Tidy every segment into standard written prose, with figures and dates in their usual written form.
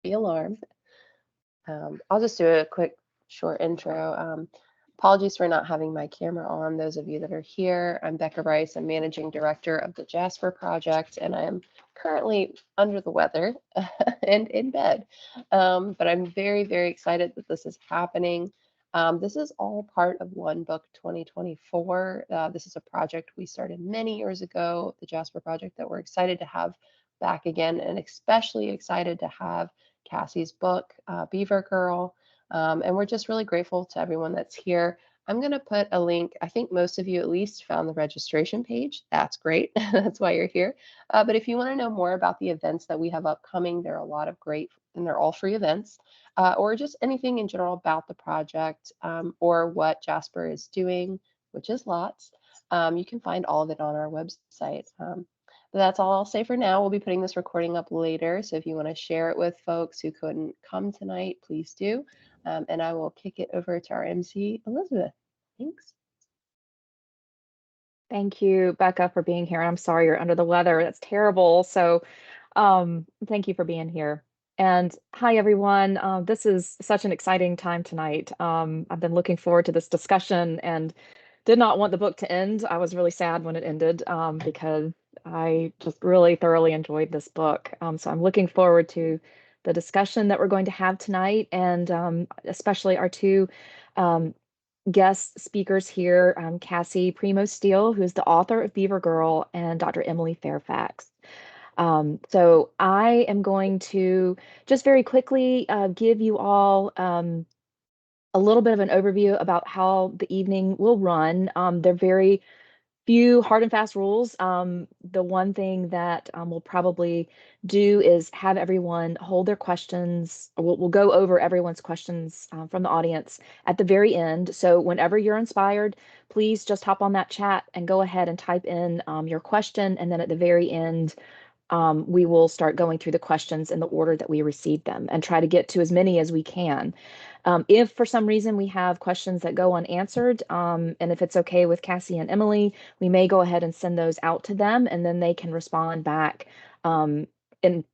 be alarmed. I'll just do a quick short intro. Apologies for not having my camera on, those of you that are here. I'm Becca Rice. I'm Managing Director of the Jasper Project, and I am currently under the weather and in bed. But I'm very, very excited that this is happening. This is all part of One Book 2024. This is a project we started many years ago, the Jasper Project, that we're excited to have back again, and especially excited to have Cassie's book, Beaver Girl. And we're just really grateful to everyone that's here. I'm going to put a link. I think most of you at least found the registration page. That's great. That's why you're here. But if you want to know more about the events that we have upcoming, there are a lot of great, and they're all free events, or just anything in general about the project or what Jasper is doing, which is lots. You can find all of it on our website. But that's all I'll say for now. We'll be putting this recording up later. So if you want to share it with folks who couldn't come tonight, please do. And I will kick it over to our MC, Elizabeth. Thanks. Thank you, Becca, for being here. I'm sorry you're under the weather. That's terrible. So thank you for being here. And hi, everyone. This is such an exciting time tonight. I've been looking forward to this discussion and did not want the book to end. I was really sad when it ended because I just really thoroughly enjoyed this book. So I'm looking forward to the discussion that we're going to have tonight, and especially our two guest speakers here, Cassie Premo Steele, who is the author of Beaver Girl, and Dr. Emily Fairfax. So I am going to just very quickly give you all a little bit of an overview about how the evening will run. They're very few hard and fast rules. The one thing that we'll probably do is have everyone hold their questions. We'll go over everyone's questions from the audience at the very end. So whenever you're inspired, please just hop on that chat and go ahead and type in your question. And then at the very end, we will start going through the questions in the order that we received them and try to get to as many as we can. If for some reason we have questions that go unanswered, and if it's okay with Cassie and Emily, we may go ahead and send those out to them, and then they can respond back in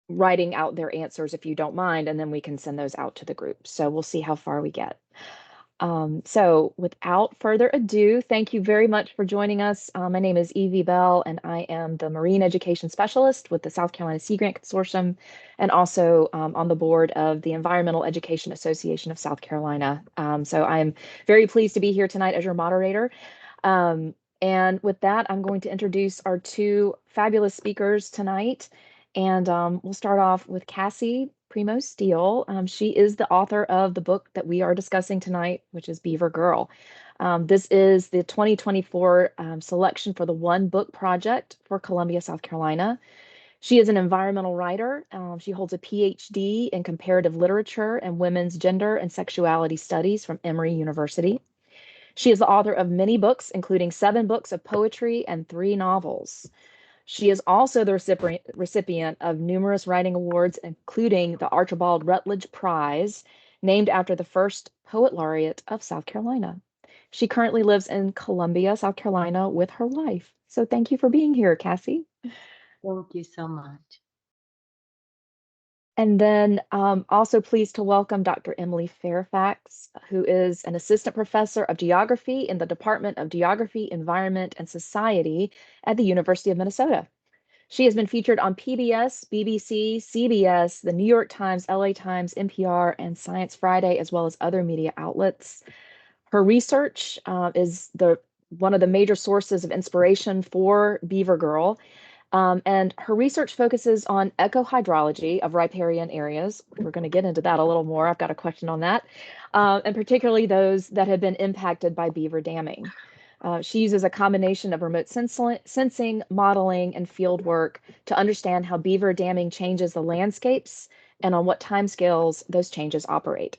writing out their answers if you don't mind, and then we can send those out to the group. So we'll see how far we get. So without further ado, thank you very much for joining us. My name is Evie Bell, and I am the Marine Education Specialist with the South Carolina Sea Grant Consortium, and also on the board of the Environmental Education Association of South Carolina. So I'm very pleased to be here tonight as your moderator. And with that, I'm going to introduce our two fabulous speakers tonight. And we'll start off with Cassie Premo Steele. She is the author of the book that we are discussing tonight, which is Beaver Girl. This is the 2024 selection for the One Book Project for Columbia, South Carolina. She is an environmental writer. She holds a Ph.D. in Comparative Literature and Women's Gender and Sexuality Studies from Emory University. She is the author of many books, including 7 books of poetry and 3 novels. She is also the recipient of numerous writing awards, including the Archibald Rutledge Prize, named after the first poet laureate of South Carolina. She currently lives in Columbia, South Carolina, with her life. So thank you for being here, Cassie. Thank you so much. And then also pleased to welcome Dr. Emily Fairfax, who is an assistant professor of geography in the Department of Geography, Environment, and Society at the University of Minnesota. She has been featured on PBS, BBC, CBS, the New York Times, LA Times, NPR, and Science Friday, as well as other media outlets. Her research is one of the major sources of inspiration for Beaver Girl. And her research focuses on ecohydrology of riparian areas. We're going to get into that a little more. I've got a question on that. And particularly those that have been impacted by beaver damming. She uses a combination of remote sensing, modeling, and field work to understand how beaver damming changes the landscapes and on what timescales those changes operate.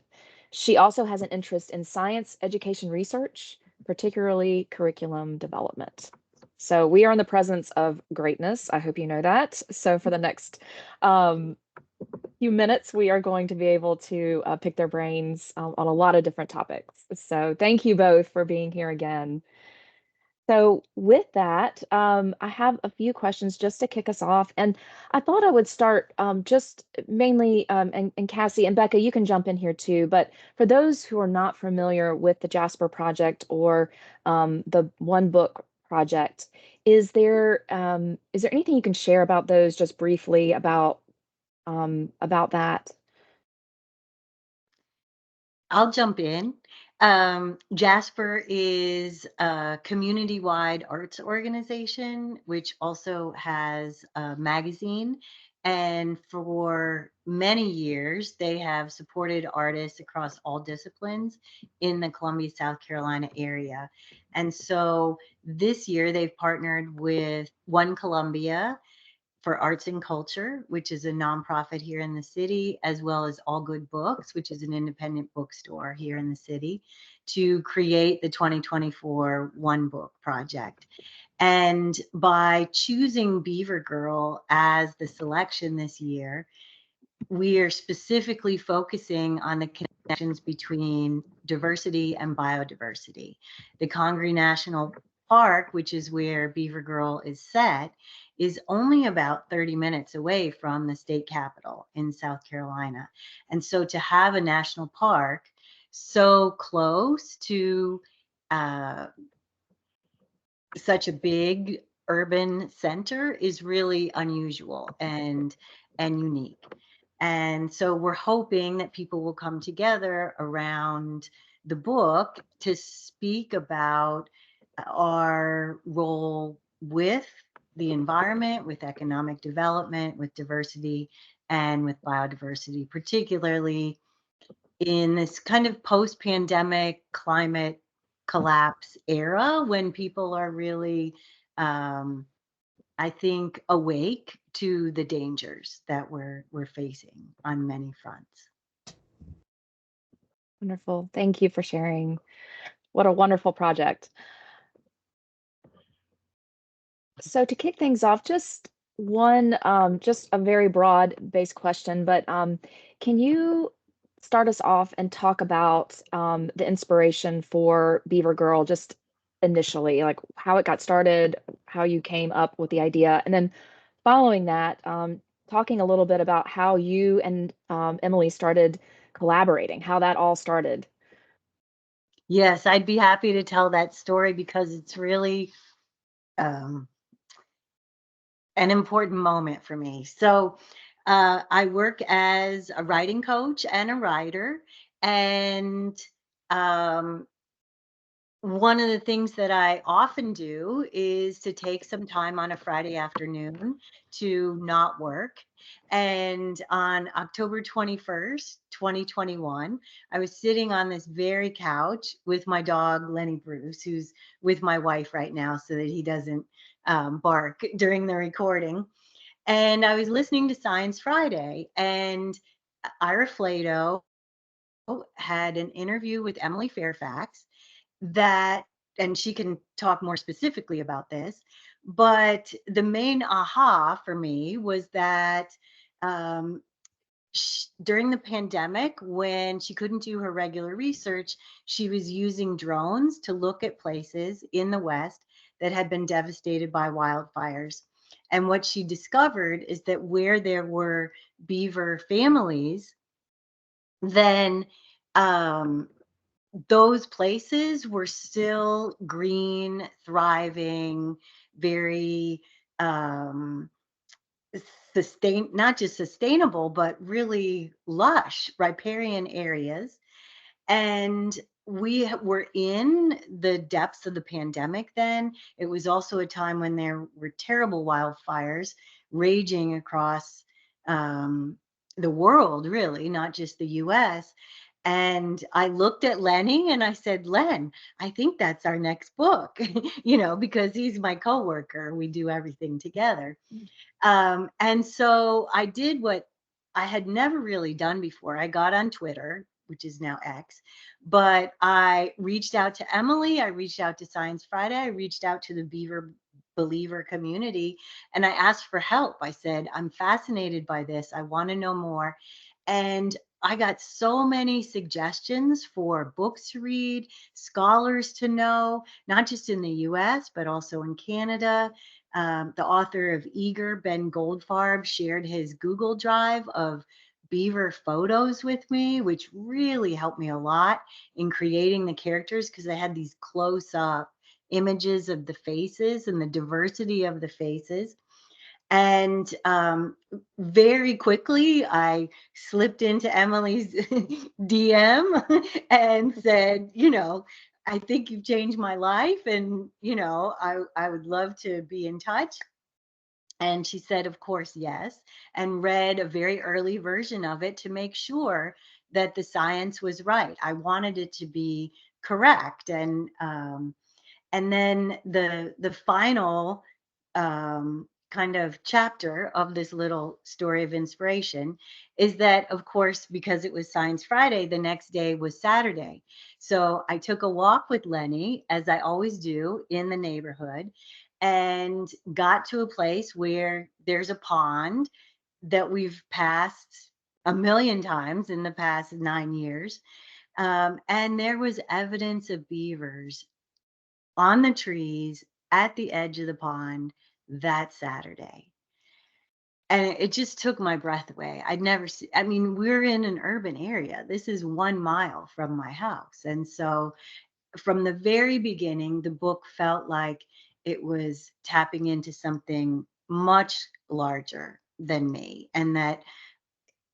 She also has an interest in science education research, particularly curriculum development. So we are in the presence of greatness. I hope you know that. So for the next few minutes, we are going to be able to pick their brains on a lot of different topics. So thank you both for being here again. So with that, I have a few questions just to kick us off, and I thought I would start just mainly, and Cassie and Becca, you can jump in here too. But for those who are not familiar with the Jasper Project or the One Book Project, is there anything you can share about those just briefly about that? I'll jump in. Jasper is a community-wide arts organization, which also has a magazine. And for many years, they have supported artists across all disciplines in the Columbia, South Carolina area. And so this year, they've partnered with One Columbia for Arts and Culture, which is a nonprofit here in the city, as well as All Good Books, which is an independent bookstore here in the city, to create the 2024 One Book Project. And by choosing Beaver Girl as the selection this year, we are specifically focusing on the connections between diversity and biodiversity. The Congaree National Park, which is where Beaver Girl is set, is only about 30 minutes away from the state capital in South Carolina. And so to have a national park so close to such a big urban center is really unusual and unique. And so we're hoping that people will come together around the book to speak about our role with the environment, with economic development, with diversity, and with biodiversity, particularly in this kind of post-pandemic climate collapse era when people are really, I think, awake to the dangers that we're facing on many fronts. Wonderful. Thank you for sharing. What a wonderful project. So to kick things off, just a very broad-based question, but can you start us off and talk about the inspiration for Beaver Girl, just initially, like how it got started, how you came up with the idea, and then following that, talking a little bit about how you and Emily started collaborating, how that all started. Yes, I'd be happy to tell that story because it's really um, an important moment for me. So I work as a writing coach and a writer. And um, one of the things that I often do is to take some time on a Friday afternoon to not work. And on October 21st, 2021, I was sitting on this very couch with my dog, Lenny Bruce, who's with my wife right now so that he doesn't bark during the recording. And I was listening to Science Friday, and Ira Flato had an interview with Emily Fairfax that, and she can talk more specifically about this, but the main aha for me was that um, during the pandemic, when she couldn't do her regular research, she was using drones to look at places in the West that had been devastated by wildfires. And what she discovered is that where there were beaver families, then um, those places were still green, thriving, very um, not just sustainable, but really lush riparian areas. And we were in the depths of the pandemic then. It was also a time when there were terrible wildfires raging across the world, really, not just the US. And I looked at Lenny and I said, Len, I think that's our next book, because he's my coworker. We do everything together. And so I did what I had never really done before. I got on Twitter, which is now X, but I reached out to Emily. I reached out to Science Friday. I reached out to the Beaver Believer community, and I asked for help. I said, I'm fascinated by this. I want to know more. And I got so many suggestions for books to read, scholars to know, not just in the US, but also in Canada. The author of Eager, Ben Goldfarb, shared his Google Drive of beaver photos with me, which really helped me a lot in creating the characters because I had these close-up images of the faces and the diversity of the faces. And very quickly, I slipped into Emily's DM and said, I think you've changed my life. And, I would love to be in touch. And she said, of course, yes, and read a very early version of it to make sure that the science was right. I wanted it to be correct. And then the final kind of chapter of this little story of inspiration is that, of course, because it was Science Friday, the next day was Saturday. So I took a walk with Lenny, as I always do, in the neighborhood, and got to a place where there's a pond that we've passed a million times in the past 9 years. And there was evidence of beavers on the trees at the edge of the pond that Saturday. And it just took my breath away. I'd never see, I mean, we're in an urban area. This is 1 mile from my house. And so from the very beginning, the book felt like it was tapping into something much larger than me, and that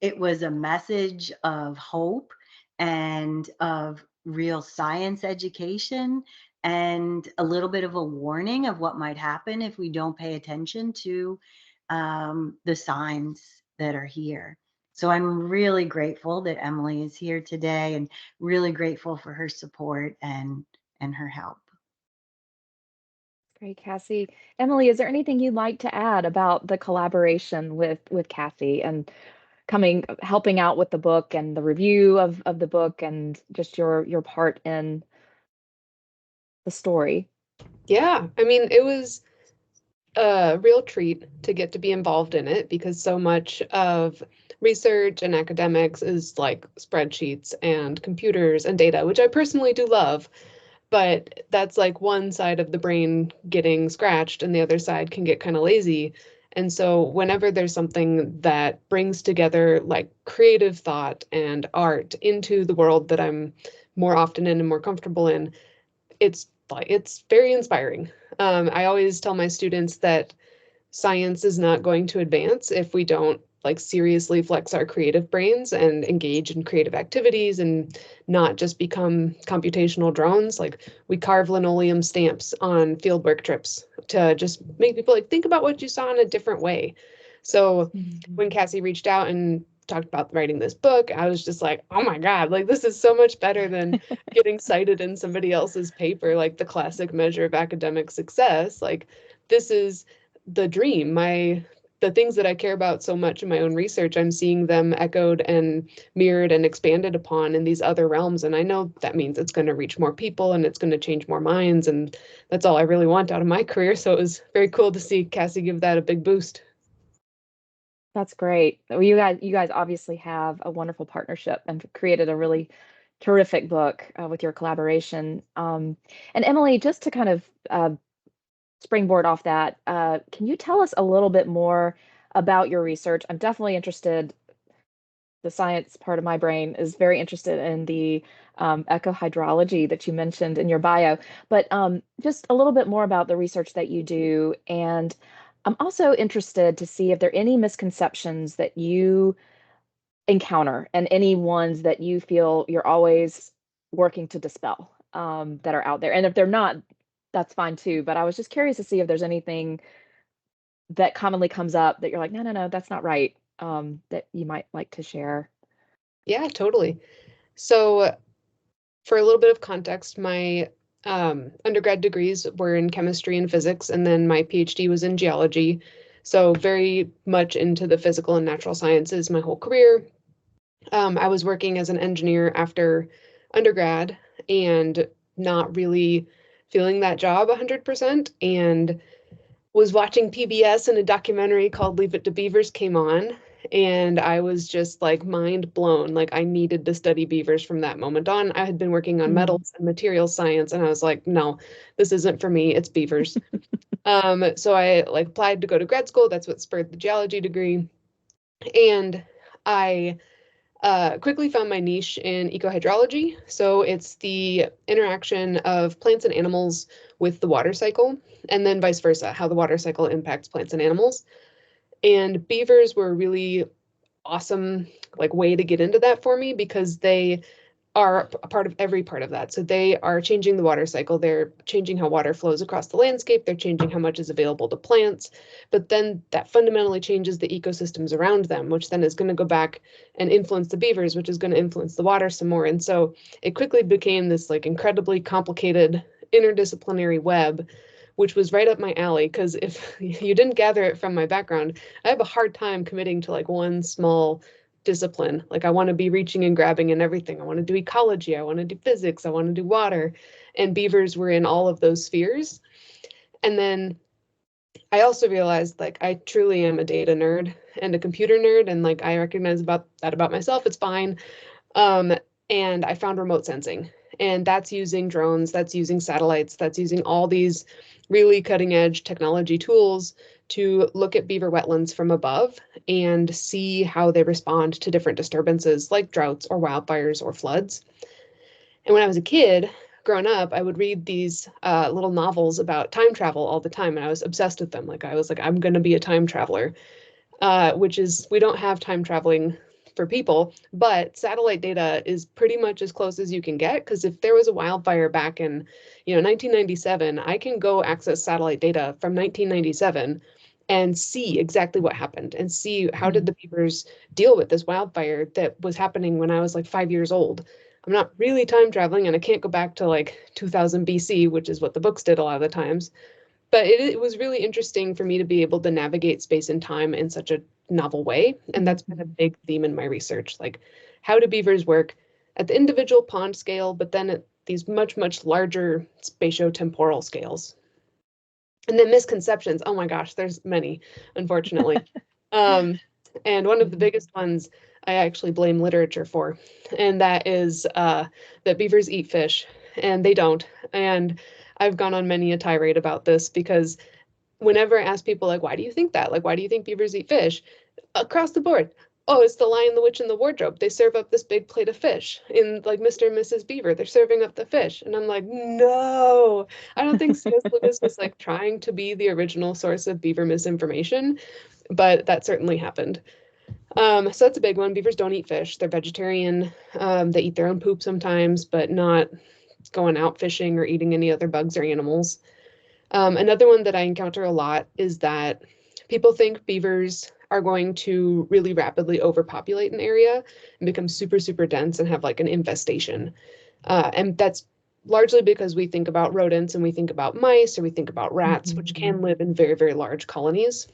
it was a message of hope and of real science education and a little bit of a warning of what might happen if we don't pay attention to the signs that are here. So I'm really grateful that Emily is here today, and really grateful for her support and her help. Great, Cassie. Emily, is there anything you'd like to add about the collaboration with Cassie and helping out with the book and the review of the book and just your part in the story? Yeah, I mean, it was a real treat to get to be involved in it because so much of research and academics is like spreadsheets and computers and data, which I personally do love, but that's like one side of the brain getting scratched and the other side can get kind of lazy. And so whenever there's something that brings together like creative thought and art into the world that I'm more often in and more comfortable in, it's very inspiring. I always tell my students that science is not going to advance if we don't like seriously flex our creative brains and engage in creative activities and not just become computational drones. Like we carve linoleum stamps on fieldwork trips to just make people like think about what you saw in a different way. So when Cassie reached out and talked about writing this book, I was just like, oh my God, like this is so much better than getting cited in somebody else's paper, like the classic measure of academic success. Like this is the dream. The things that I care about so much in my own research, I'm seeing them echoed and mirrored and expanded upon in these other realms. And I know that means it's going to reach more people and it's going to change more minds. And that's all I really want out of my career. So it was very cool to see Cassie give that a big boost. That's great. Well, you guys obviously have a wonderful partnership and created a really terrific book with your collaboration. And Emily, just to kind of springboard off that, can you tell us a little bit more about your research? I'm definitely interested. The science part of my brain is very interested in the ecohydrology that you mentioned in your bio, but just a little bit more about the research that you do. And I'm also interested to see if there are any misconceptions that you encounter and any ones that you feel you're always working to dispel that are out there. And if they're not, that's fine too. But I was just curious to see if there's anything that commonly comes up that you're like, no, that's not right, that you might like to share. Yeah, totally. So for a little bit of context, my undergrad degrees were in chemistry and physics, and then my PhD was in geology. So very much into the physical and natural sciences my whole career. I was working as an engineer after undergrad and not really feeling that job 100%, and was watching PBS and a documentary called Leave It to Beavers came on. and I was just like mind blown. Like I needed to study beavers from that moment on. I had been working on metals and materials science, and I was like, no, this isn't for me. It's beavers. So I like applied to go to grad school. That's what spurred the geology degree. And I quickly found my niche in ecohydrology. So it's the interaction of plants and animals with the water cycle, and then vice versa, how the water cycle impacts plants and animals. And beavers were a really awesome like way to get into that for me because they are a part of every part of that. So they are changing the water cycle. They're changing how water flows across the landscape. They're changing how much is available to plants. But then that fundamentally changes the ecosystems around them, which then is going to go back and influence the beavers, which is going to influence the water some more. And so it quickly became this like incredibly complicated interdisciplinary web, which was right up my alley. Because if you didn't gather it from my background, I have a hard time committing to like one small discipline. Like I want to be reaching and grabbing in everything. I want to do ecology. I want to do physics. I want to do water. And beavers were in all of those spheres. And then I also realized like I truly am a data nerd and a computer nerd. And like I recognize about myself. It's fine. And I found remote sensing. And that's using drones, that's using satellites, that's using all these really cutting edge technology tools to look at beaver wetlands from above and see how they respond to different disturbances like droughts or wildfires or floods. And when I was a kid, growing up, I would read these little novels about time travel all the time, and I was obsessed with them. Like I was like, I'm going to be a time traveler, which is we don't have time traveling for people, but satellite data is pretty much as close as you can get. Because if there was a wildfire back in, 1997, I can go access satellite data from 1997 and see exactly what happened and see how did the beavers deal with this wildfire that was happening when I was like 5 years old. I'm not really time traveling and I can't go back to like 2000 BC, which is what the books did a lot of the times. But it was really interesting for me to be able to navigate space and time in such a novel way. And that's been a big theme in my research. Like, how do beavers work at the individual pond scale, but then at these much, much larger spatio-temporal scales? And then misconceptions. Oh my gosh, there's many, unfortunately. And one of the biggest ones I actually blame literature for, and that is that beavers eat fish, and they don't. And I've gone on many a tirade about this because whenever I ask people, like, why do you think that? Like, why do you think beavers eat fish? Across the board. Oh, it's the Lion, the Witch, and the Wardrobe. They serve up this big plate of fish in like Mr. and Mrs. Beaver. They're serving up the fish. And I'm like, no, I don't think C.S. Lewis was like trying to be the original source of beaver misinformation, but that certainly happened. So that's a big one. Beavers don't eat fish. They're vegetarian. They eat their own poop sometimes, but not going out fishing or eating any other bugs or animals. Another one that I encounter a lot is that people think beavers are going to really rapidly overpopulate an area and become super, super dense and have like an infestation. And that's largely because we think about rodents and we think about mice or we think about rats, which can live in very, very large colonies.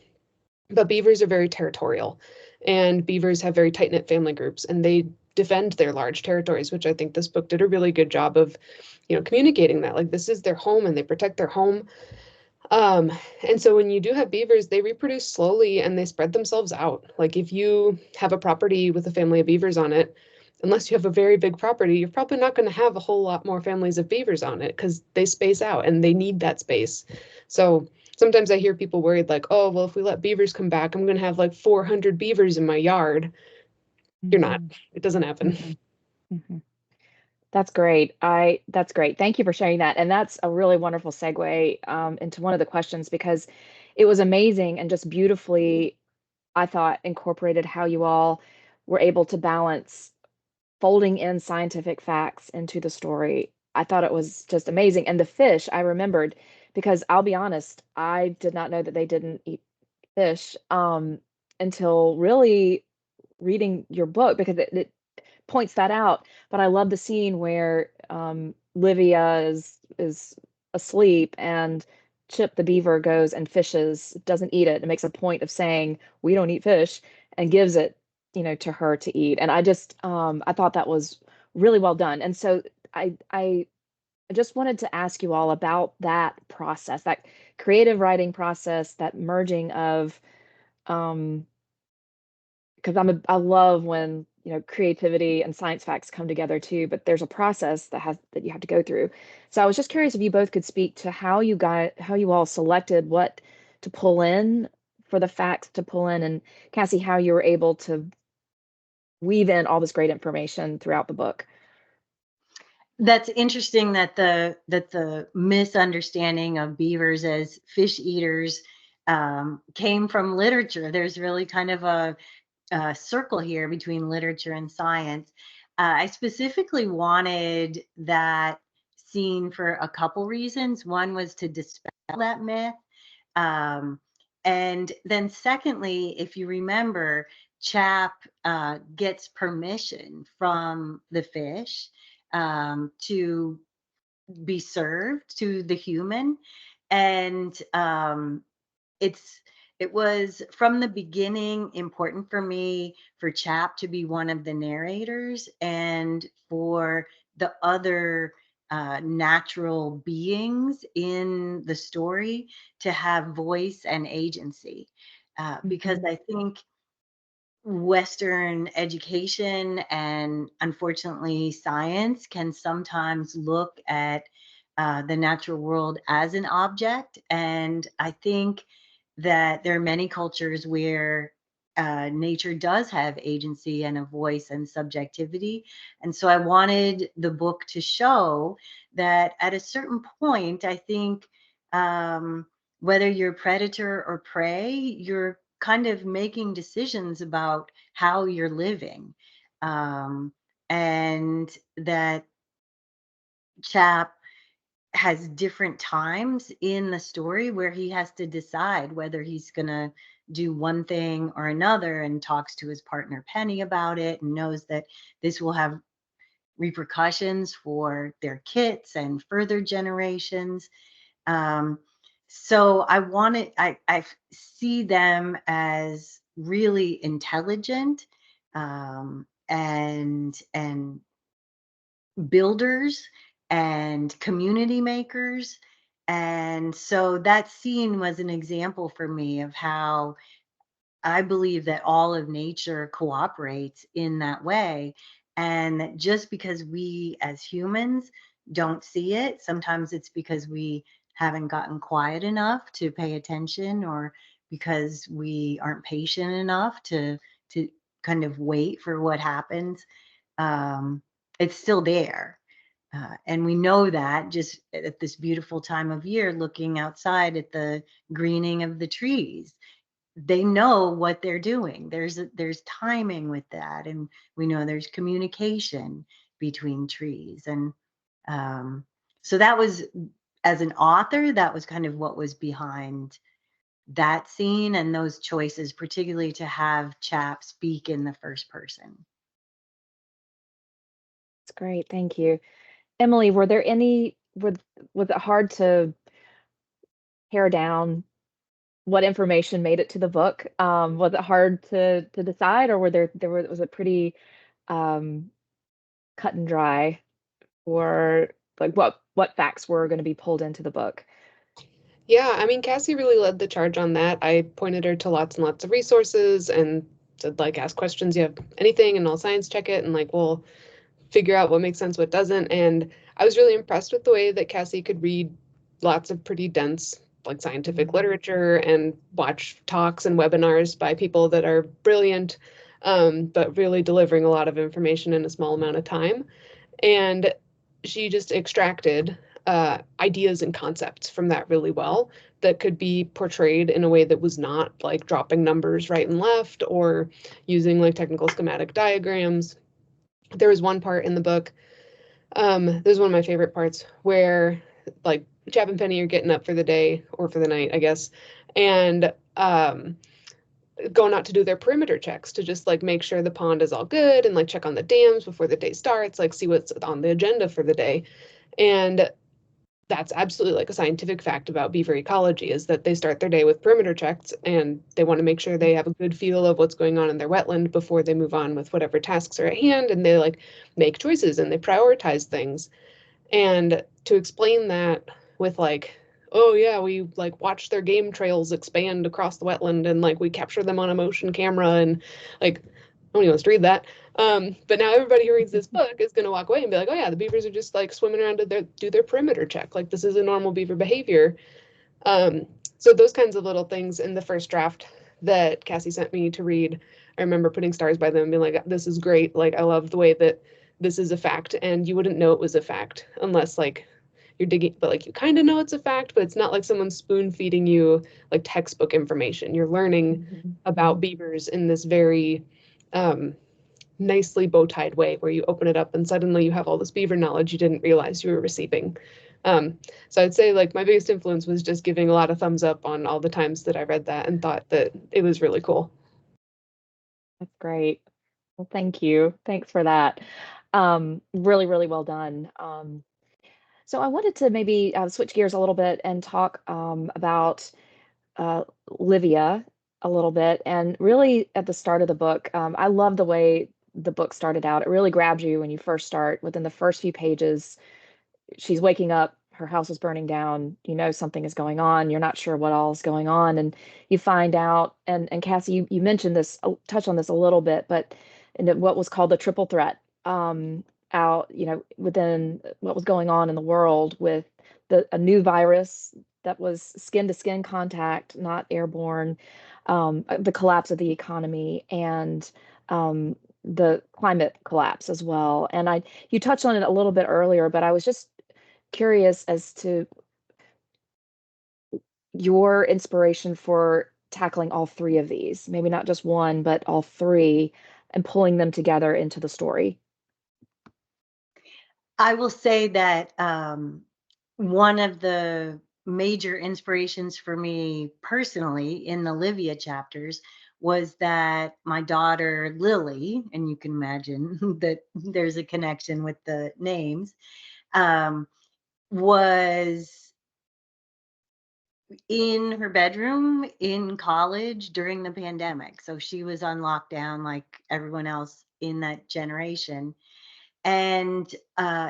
But beavers are very territorial, and beavers have very tight-knit family groups, and they defend their large territories, which I think this book did a really good job of, communicating that. Like, this is their home, and they protect their home. And so when you do have beavers, they reproduce slowly, and they spread themselves out. Like, if you have a property with a family of beavers on it, unless you have a very big property, you're probably not going to have a whole lot more families of beavers on it because they space out, and they need that space. So sometimes I hear people worried like, oh, well, if we let beavers come back, I'm going to have like 400 beavers in my yard. You're not. It doesn't happen. That's great. That's great. Thank you for sharing that. And that's a really wonderful segue into one of the questions, because it was amazing and just beautifully, I thought, incorporated how you all were able to balance folding in scientific facts into the story. I thought it was just amazing. And the fish, I remembered, because I'll be honest, I did not know that they didn't eat fish until really reading your book, because it points that out. But I love the scene where Livia is asleep and Chip the beaver goes and fishes, doesn't eat it, and makes a point of saying, "We don't eat fish," and gives it, to her to eat. And I just I thought that was really well done. And so I just wanted to ask you all about that process, that creative writing process, that merging of because I love when, you know, creativity and science facts come together too, but there's a process that you have to go through. So I was just curious if you both could speak to how you all selected what to pull in for the facts to pull in, and Cassie, how you were able to weave in all this great information throughout the book. That's interesting that the misunderstanding of beavers as fish eaters came from literature. There's really kind of a circle here between literature and science. I specifically wanted that scene for a couple reasons. One was to dispel that myth. And then secondly, if you remember, Chap gets permission from the fish to be served to the human. And it was from the beginning important for me for Chap to be one of the narrators and for the other natural beings in the story to have voice and agency. Because I think Western education and unfortunately science can sometimes look at the natural world as an object. And I think that there are many cultures where nature does have agency and a voice and subjectivity. And so I wanted the book to show that at a certain point, I think whether you're predator or prey, you're kind of making decisions about how you're living. And that Chap has different times in the story where he has to decide whether he's going to do one thing or another, and talks to his partner Penny about it and knows that this will have repercussions for their kits and further generations. So I see them as really intelligent and builders and community makers. And so that scene was an example for me of how I believe that all of nature cooperates in that way. And that just because we as humans don't see it, sometimes it's because we haven't gotten quiet enough to pay attention, or because we aren't patient enough to kind of wait for what happens. It's still there. And we know that just at this beautiful time of year, looking outside at the greening of the trees, they know what they're doing. There's timing with that, and we know there's communication between trees. And so that was, as an author, that was kind of what was behind that scene and those choices, particularly to have Chap speak in the first person. That's great, thank you. Emily, was it hard to pare down what information made it to the book? Was it hard to decide, or was it pretty cut and dry, or like what facts were going to be pulled into the book? Yeah, I mean, Cassie really led the charge on that. I pointed her to lots and lots of resources and said, like, ask questions, you have anything, and I'll science check it, and like, we'll figure out what makes sense, what doesn't. And I was really impressed with the way that Cassie could read lots of pretty dense, like, scientific literature and watch talks and webinars by people that are brilliant, but really delivering a lot of information in a small amount of time. And she just extracted ideas and concepts from that really well, that could be portrayed in a way that was not like dropping numbers right and left or using like technical schematic diagrams. There was one part in the book, there's one of my favorite parts, where like Chap and Penny are getting up for the day, or for the night, I guess, and going out to do their perimeter checks to just like make sure the pond is all good and like check on the dams before the day starts, like see what's on the agenda for the day. And that's absolutely like a scientific fact about beaver ecology, is that they start their day with perimeter checks, and they want to make sure they have a good feel of what's going on in their wetland before they move on with whatever tasks are at hand, and they like make choices and they prioritize things. And to explain that with like, oh yeah, we like watch their game trails expand across the wetland, and like we capture them on a motion camera, and like nobody wants to read that. But now everybody who reads this book is going to walk away and be like, oh yeah, the beavers are just like swimming around to do their perimeter check. Like this is a normal beaver behavior. So those kinds of little things in the first draft that Cassie sent me to read, I remember putting stars by them and being like, this is great. Like I love the way that this is a fact, and you wouldn't know it was a fact unless like you're digging, but like you kind of know it's a fact, but it's not like someone spoon feeding you like textbook information. You're learning about beavers in this very nicely bow-tied way where you open it up and suddenly you have all this beaver knowledge you didn't realize you were receiving. So I'd say like my biggest influence was just giving a lot of thumbs up on all the times that I read that and thought that it was really cool. That's great. Well, thank you. Thanks for that. Really, really well done. So I wanted to maybe switch gears a little bit and talk about Livia a little bit. And really at the start of the book, I love the way the book started out. It really grabs you when you first start. Within the first few pages, she's waking up, her house is burning down, you know something is going on, you're not sure what all is going on, and you find out, and Cassie, you mentioned this, touched on this a little bit, but in what was called the triple threat, out, within what was going on in the world with a new virus that was skin to skin contact, not airborne, the collapse of the economy, and the climate collapse as well. And you touched on it a little bit earlier, but I was just curious as to your inspiration for tackling all three of these, maybe not just one, but all three, and pulling them together into the story. I will say that one of the major inspirations for me personally in the Livia chapters was that my daughter Lily, and you can imagine that there's a connection with the names, was in her bedroom in college during the pandemic. So she was on lockdown like everyone else in that generation. And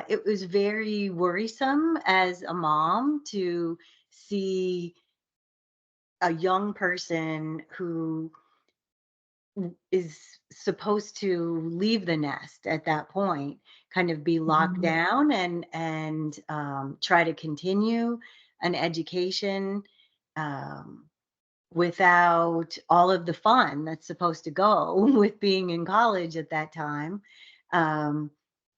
it was very worrisome as a mom to see a young person who is supposed to leave the nest at that point kind of be locked down and try to continue an education without all of the fun that's supposed to go with being in college at that time.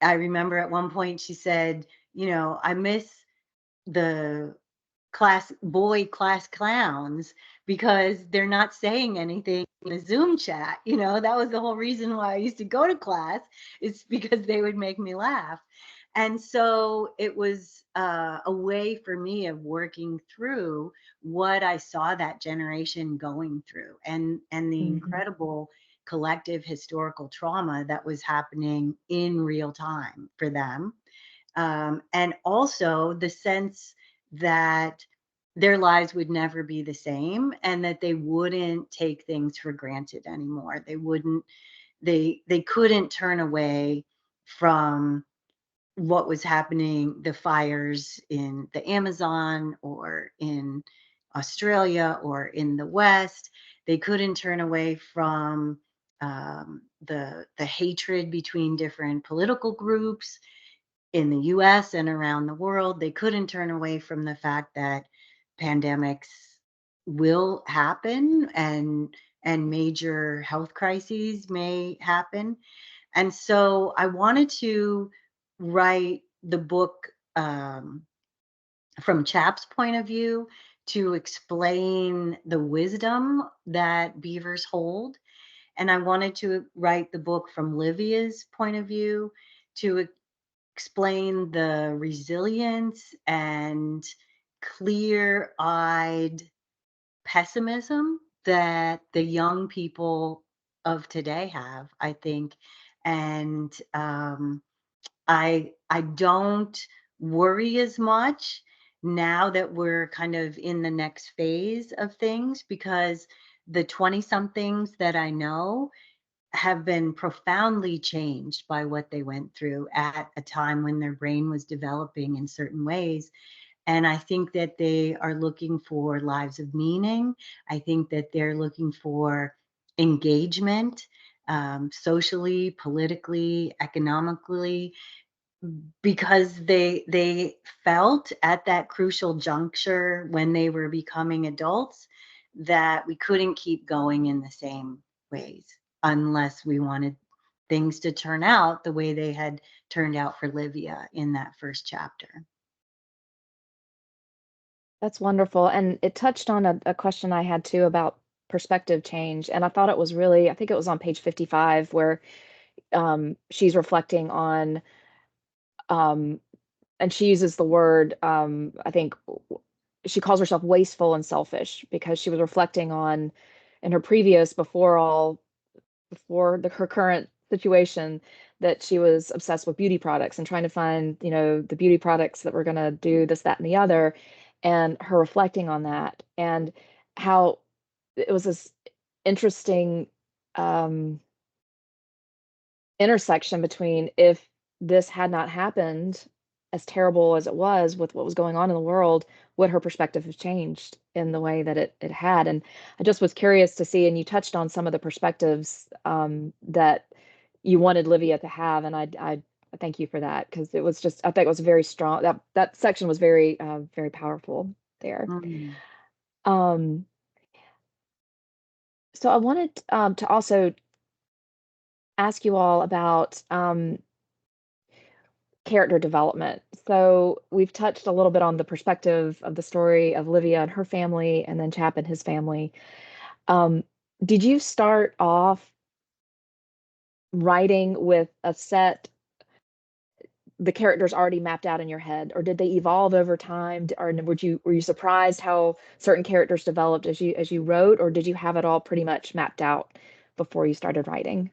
I remember at one point she said, I miss the class clowns because they're not saying anything in the Zoom chat. That was the whole reason why I used to go to class. It's because they would make me laugh. And so it was a way for me of working through what I saw that generation going through and the incredible collective historical trauma that was happening in real time for them. And also the sense that their lives would never be the same and that they wouldn't take things for granted anymore. They couldn't turn away from what was happening, the fires in the Amazon or in Australia or in the West. They couldn't turn away from the hatred between different political groups in the US and around the world. They couldn't turn away from the fact that pandemics will happen and major health crises may happen. And so I wanted to write the book from Chap's point of view to explain the wisdom that beavers hold. And I wanted to write the book from Livia's point of view to explain the resilience and clear-eyed pessimism that the young people of today have, I think. And I don't worry as much now that we're kind of in the next phase of things, because the 20-somethings that I know have been profoundly changed by what they went through at a time when their brain was developing in certain ways. And I think that they are looking for lives of meaning. I think that they're looking for engagement. socially, politically, economically, because they felt at that crucial juncture when they were becoming adults that we couldn't keep going in the same ways unless we wanted things to turn out the way they had turned out for Livia in that first chapter. That's wonderful. And it touched on a question I had too about perspective change. And I thought it was really, I think it was on page 55 where she's reflecting on, and she uses the word, I think she calls herself wasteful and selfish because she was reflecting on in her previous, before her current situation, that she was obsessed with beauty products and trying to find, the beauty products that were going to do this, that, and the other, and her reflecting on that and how it was this interesting intersection between, if this had not happened, as terrible as it was with what was going on in the world, would her perspective have changed in the way that it had? And I just was curious to see, and you touched on some of the perspectives that you wanted Livia to have, and I thank you for that, because it was just, I think it was very strong. That section was very very powerful there. Um, so I wanted to also ask you all about character development. So we've touched a little bit on the perspective of the story of Livia and her family, and then Chap and his family. Did you start off writing with the characters already mapped out in your head, or did they evolve over time? Or were you surprised how certain characters developed as you wrote, or did you have it all pretty much mapped out before you started writing?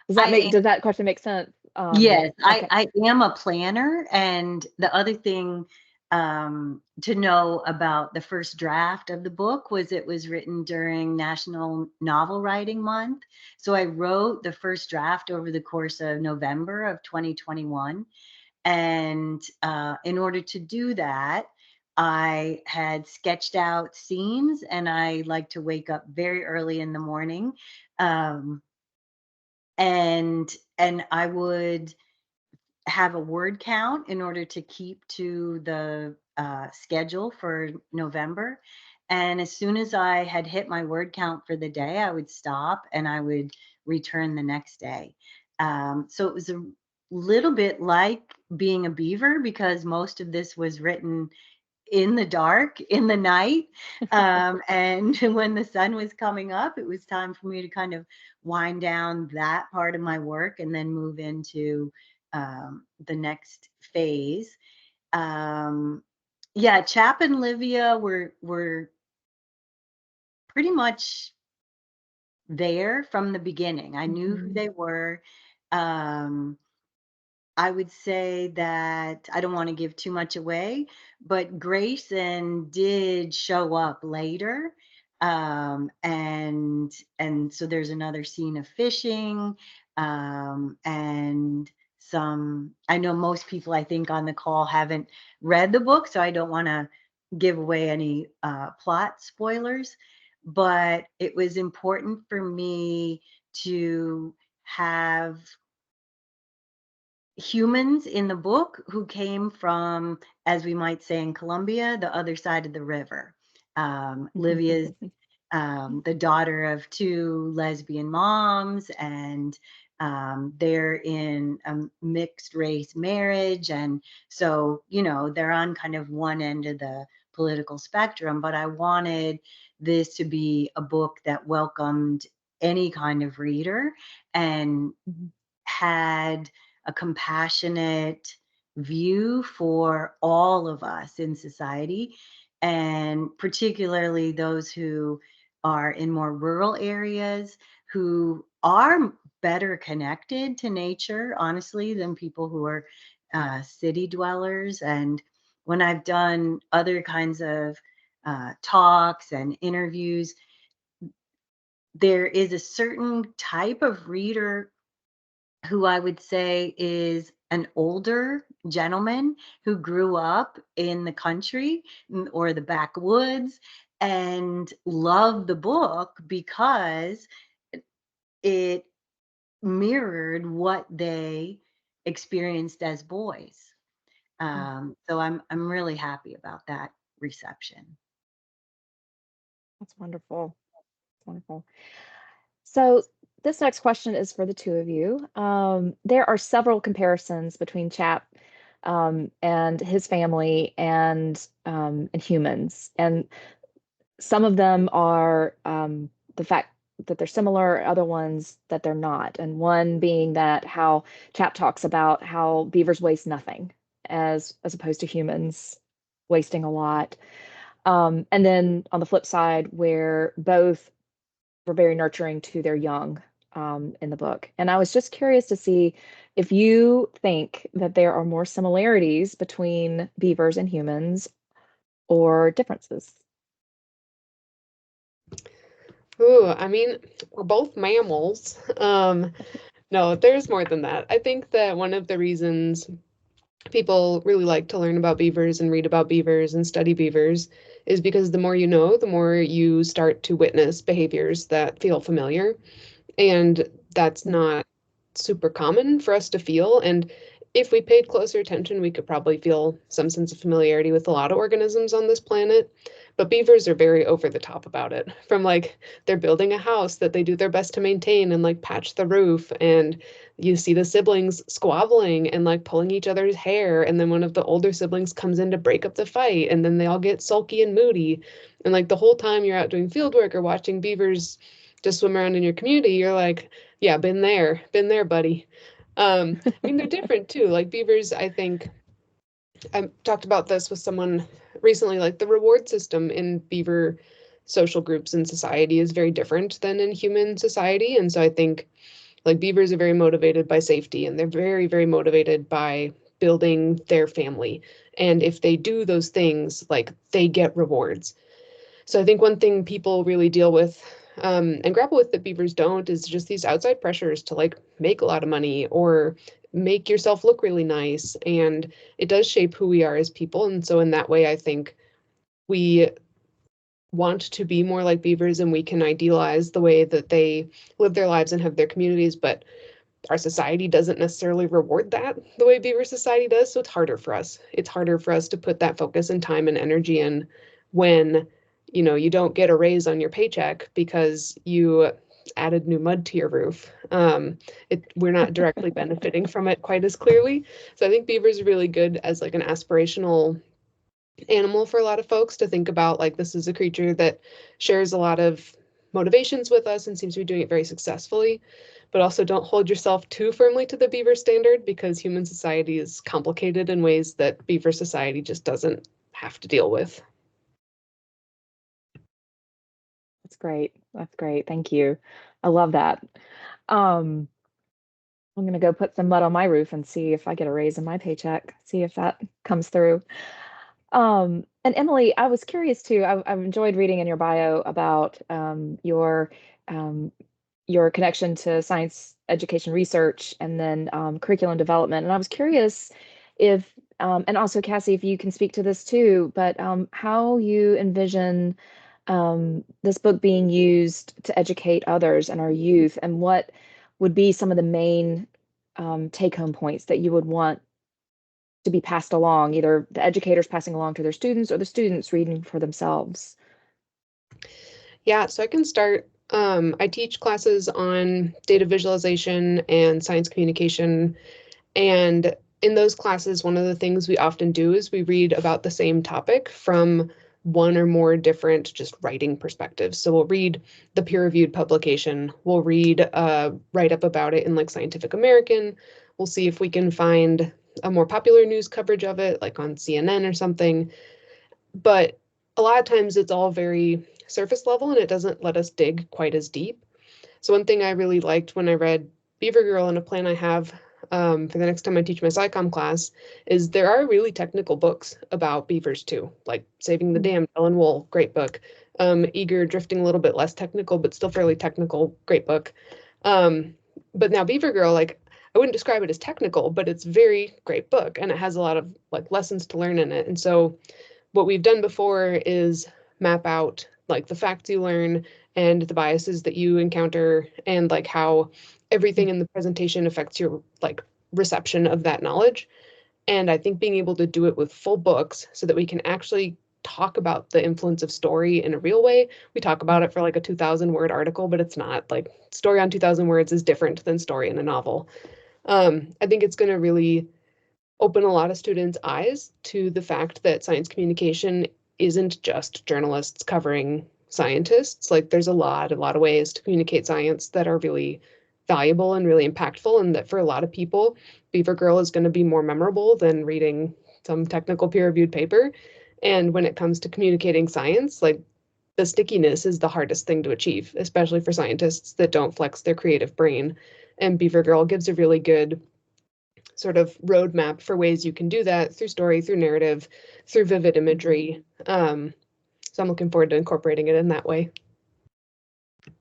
Does that question make sense? Yes, Okay. I am a planner. And the other thing to know about the first draft of the book was it was written during National Novel Writing Month. So I wrote the first draft over the course of November of 2021. And in order to do that, I had sketched out scenes, and I like to wake up very early in the morning. Um, and I would have a word count in order to keep to the schedule for November. And as soon as I had hit my word count for the day, I would stop and I would return the next day. So it was a little bit like being a beaver, because most of this was written in the dark, in the night. And when the sun was coming up, it was time for me to kind of wind down that part of my work and then move into the next phase. Yeah, Chap and Livia were pretty much there from the beginning. I knew who they were. I would say that I don't want to give too much away, but Grayson did show up later. And so there's another scene of fishing, and I know most people, I think, on the call haven't read the book, so I don't want to give away any plot spoilers, but it was important for me to have humans in the book who came from, as we might say in Colombia, the other side of the river. Livia's the daughter of two lesbian moms, and they're in a mixed race marriage. And so, they're on kind of one end of the political spectrum. But I wanted this to be a book that welcomed any kind of reader and had a compassionate view for all of us in society, and particularly those who are in more rural areas, who are better connected to nature, honestly, than people who are city dwellers. And when I've done other kinds of talks and interviews, there is a certain type of reader who I would say is an older gentleman who grew up in the country or the backwoods and loved the book because it mirrored what they experienced as boys. So I'm really happy about that reception. That's wonderful. That's wonderful. So this next question is for the two of you. There are several comparisons between Chap and his family and humans, and some of them are the fact that they're similar, other ones that they're not. And one being that how Chap talks about how beavers waste nothing as opposed to humans wasting a lot. And then on the flip side, where both were very nurturing to their young in the book. And I was just curious to see if you think that there are more similarities between beavers and humans or differences. Ooh, I mean, we're both mammals. No, there's more than that. I think that one of the reasons people really like to learn about beavers and read about beavers and study beavers is because the more you know, the more you start to witness behaviors that feel familiar. And that's not super common for us to feel. And if we paid closer attention, we could probably feel some sense of familiarity with a lot of organisms on this planet. But beavers are very over the top about it. From like they're building a house that they do their best to maintain and like patch the roof, and you see the siblings squabbling and like pulling each other's hair, and then one of the older siblings comes in to break up the fight, and then they all get sulky and moody. And like the whole time you're out doing field work or watching beavers just swim around in your community, you're like, yeah, been there, buddy. I mean, they're different too. Like beavers, I think I talked about this with someone recently, like the reward system in beaver social groups and society is very different than in human society. And so I think like beavers are very motivated by safety, and they're very, very motivated by building their family. And if they do those things, like they get rewards. So I think one thing people really deal with and grapple with that beavers don't is just these outside pressures to like make a lot of money or make yourself look really nice. And it does shape who we are as people. And so in that way, I think we want to be more like beavers, and we can idealize the way that they live their lives and have their communities, but our society doesn't necessarily reward that the way beaver society does. So it's harder for us. It's harder for us to put that focus and time and energy in when, you know, you don't get a raise on your paycheck because you added new mud to your roof. We're not directly benefiting from it quite as clearly. So I think beavers are really good as like an aspirational animal for a lot of folks to think about, like this is a creature that shares a lot of motivations with us and seems to be doing it very successfully. But also don't hold yourself too firmly to the beaver standard, because human society is complicated in ways that beaver society just doesn't have to deal with. That's great. That's great. Thank you. I love that. I'm going to go put some mud on my roof and see if I get a raise in my paycheck, see if that comes through. And Emily, I was curious too. I've enjoyed reading in your bio about your connection to science education research and then curriculum development. And I was curious if, and also Cassie, if you can speak to this too, but how you envision this book being used to educate others and our youth, and what would be some of the main take-home points that you would want to be passed along, either the educators passing along to their students or the students reading for themselves. Yeah, so I can start. I teach classes on data visualization and science communication. And in those classes, one of the things we often do is we read about the same topic from one or more different just writing perspectives. So we'll read the peer-reviewed publication, we'll read a write-up about it in like Scientific American, we'll see if we can find a more popular news coverage of it, like on CNN or something. But a lot of times it's all very surface level and it doesn't let us dig quite as deep. So one thing I really liked when I read Beaver Girl, and a plan I have for the next time I teach my SciComm class, is there are really technical books about beavers too, like Saving the Dam, Ellen Wool, great book. Eager, drifting a little bit less technical, but still fairly technical, great book. But now Beaver Girl, like I wouldn't describe it as technical, but it's very great book, and it has a lot of like lessons to learn in it. And so what we've done before is map out like the facts you learn and the biases that you encounter, and like how everything in the presentation affects your like reception of that knowledge. And I think being able to do it with full books so that we can actually talk about the influence of story in a real way. We talk about it for like a 2,000 word article, but it's not like story on 2,000 words is different than story in a novel. I think it's going to really open a lot of students' eyes to the fact that science communication isn't just journalists covering scientists. Like there's a lot of ways to communicate science that are really valuable and really impactful, and that for a lot of people, Beaver Girl is going to be more memorable than reading some technical peer-reviewed paper. And when it comes to communicating science, like the stickiness is the hardest thing to achieve, especially for scientists that don't flex their creative brain. And Beaver Girl gives a really good sort of roadmap for ways you can do that through story, through narrative, through vivid imagery. So I'm looking forward to incorporating it in that way.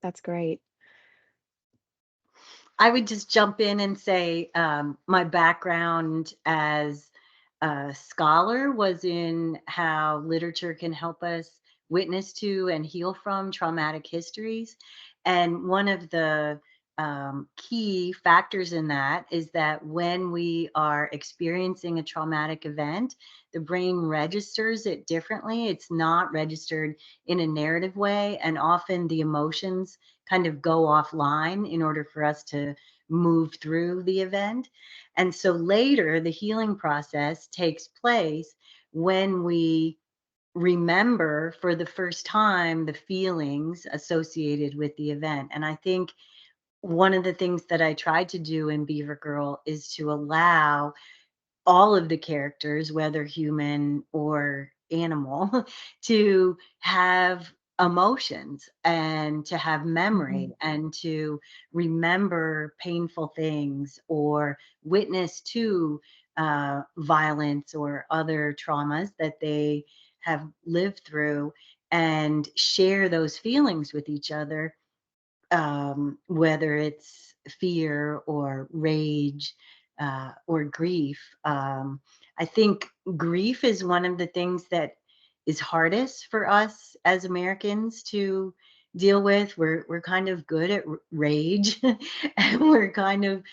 That's great. I would just jump in and say my background as a scholar was in how literature can help us witness to and heal from traumatic histories. And one of the key factors in that is that when we are experiencing a traumatic event, the brain registers it differently. It's not registered in a narrative way, and often the emotions kind of go offline in order for us to move through the event. And so later, the healing process takes place when we remember for the first time the feelings associated with the event. And I think one of the things that I tried to do in Beaver Girl is to allow all of the characters, whether human or animal, to have emotions and to have memory and to remember painful things or witness to violence or other traumas that they have lived through and share those feelings with each other, whether it's fear or rage or grief. I think grief is one of the things that is hardest for us as Americans to deal with. We're kind of good at rage, and we're kind of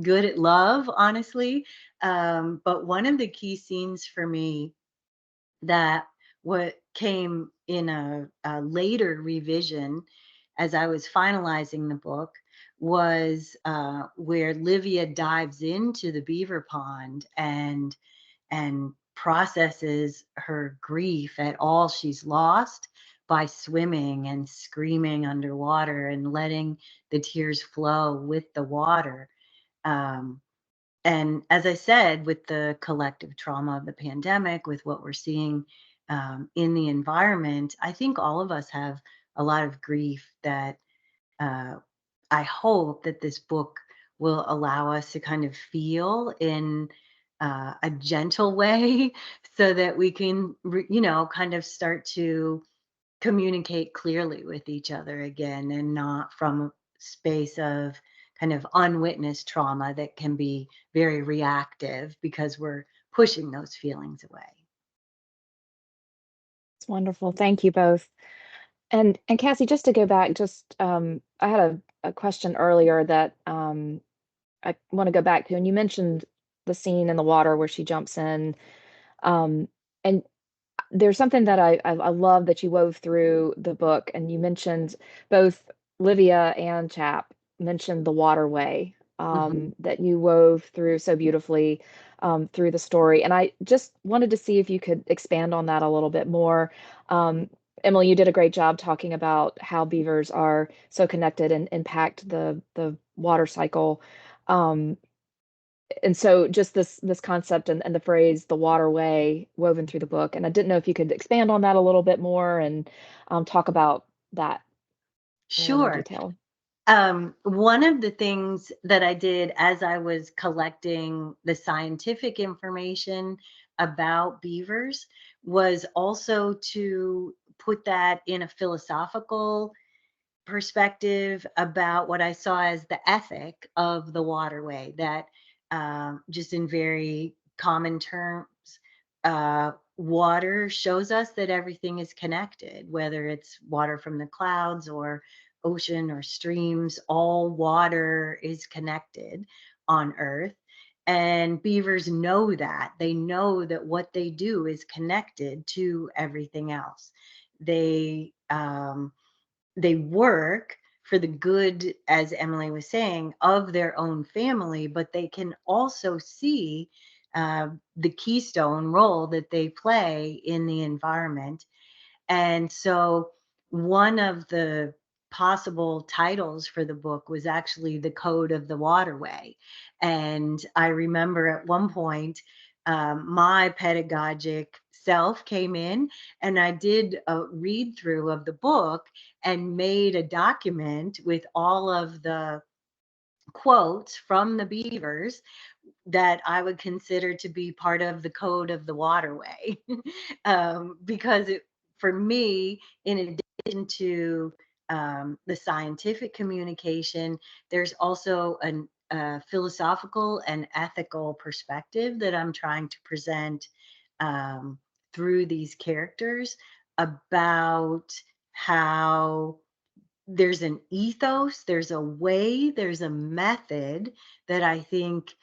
good at love, honestly. But one of the key scenes for me that what came in a later revision as I was finalizing the book was where Livia dives into the beaver pond and processes her grief at all she's lost by swimming and screaming underwater and letting the tears flow with the water. Um, and as I said, with the collective trauma of the pandemic, with what we're seeing in the environment, I think all of us have a lot of grief that uh, I hope that this book will allow us to kind of feel in a gentle way so that we can, kind of start to communicate clearly with each other again and not from a space of kind of unwitnessed trauma that can be very reactive because we're pushing those feelings away. It's wonderful. Thank you both. And Cassie, just to go back, I had a question earlier that I want to go back to, and you mentioned the scene in the water where she jumps in. And there's something that I love that you wove through the book, and you mentioned both Livia and Chap mentioned the waterway that you wove through so beautifully through the story. And I just wanted to see if you could expand on that a little bit more. Emily, you did a great job talking about how beavers are so connected and impact the water cycle. And so just this concept and the phrase the waterway woven through the book, and I didn't know if you could expand on that a little bit more and talk about that in a little more Sure. detail. One of the things that I did as I was collecting the scientific information about beavers was also to put that in a philosophical perspective about what I saw as the ethic of the waterway, that just in very common terms, water shows us that everything is connected, whether it's water from the clouds or ocean or streams, all water is connected on Earth. And beavers know that. They know that what they do is connected to everything else. They work for the good, as Emily was saying, of their own family, but they can also see the keystone role that they play in the environment. And so one of the possible titles for the book was actually The Code of the Waterway. And I remember at one point, my pedagogic self came in and I did a read through of the book and made a document with all of the quotes from the beavers that I would consider to be part of the code of the waterway. Because for me, in addition to the scientific communication, there's also a philosophical and ethical perspective that I'm trying to present through these characters about how there's an ethos, there's a way, there's a method that I think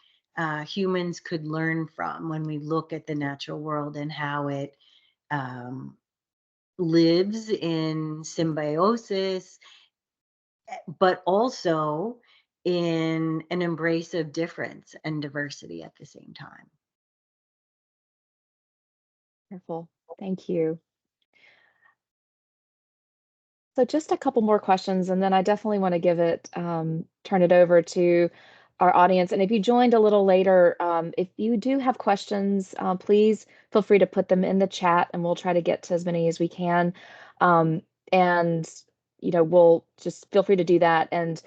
humans could learn from when we look at the natural world and how it lives in symbiosis, but also in an embrace of difference and diversity at the same time. Wonderful. Thank you. So just a couple more questions, and then I definitely want to give it, turn it over to our audience. And if you joined a little later, if you do have questions, please feel free to put them in the chat, and we'll try to get to as many as we can. And we'll just feel free to do that, and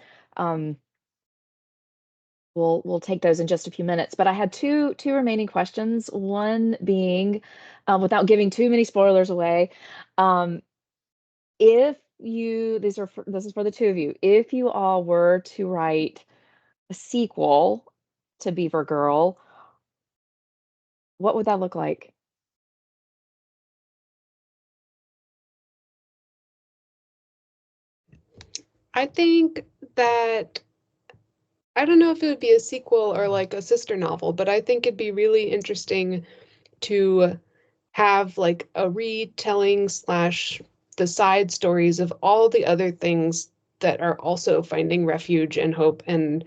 we'll take those in just a few minutes. But I had two remaining questions. One being, without giving too many spoilers away, if you, this is for the two of you, if you all were to write a sequel to Beaver Girl, what would that look like? I think that I don't know if it would be a sequel or like a sister novel, but I think it'd be really interesting to have like a retelling slash the side stories of all the other things that are also finding refuge and hope and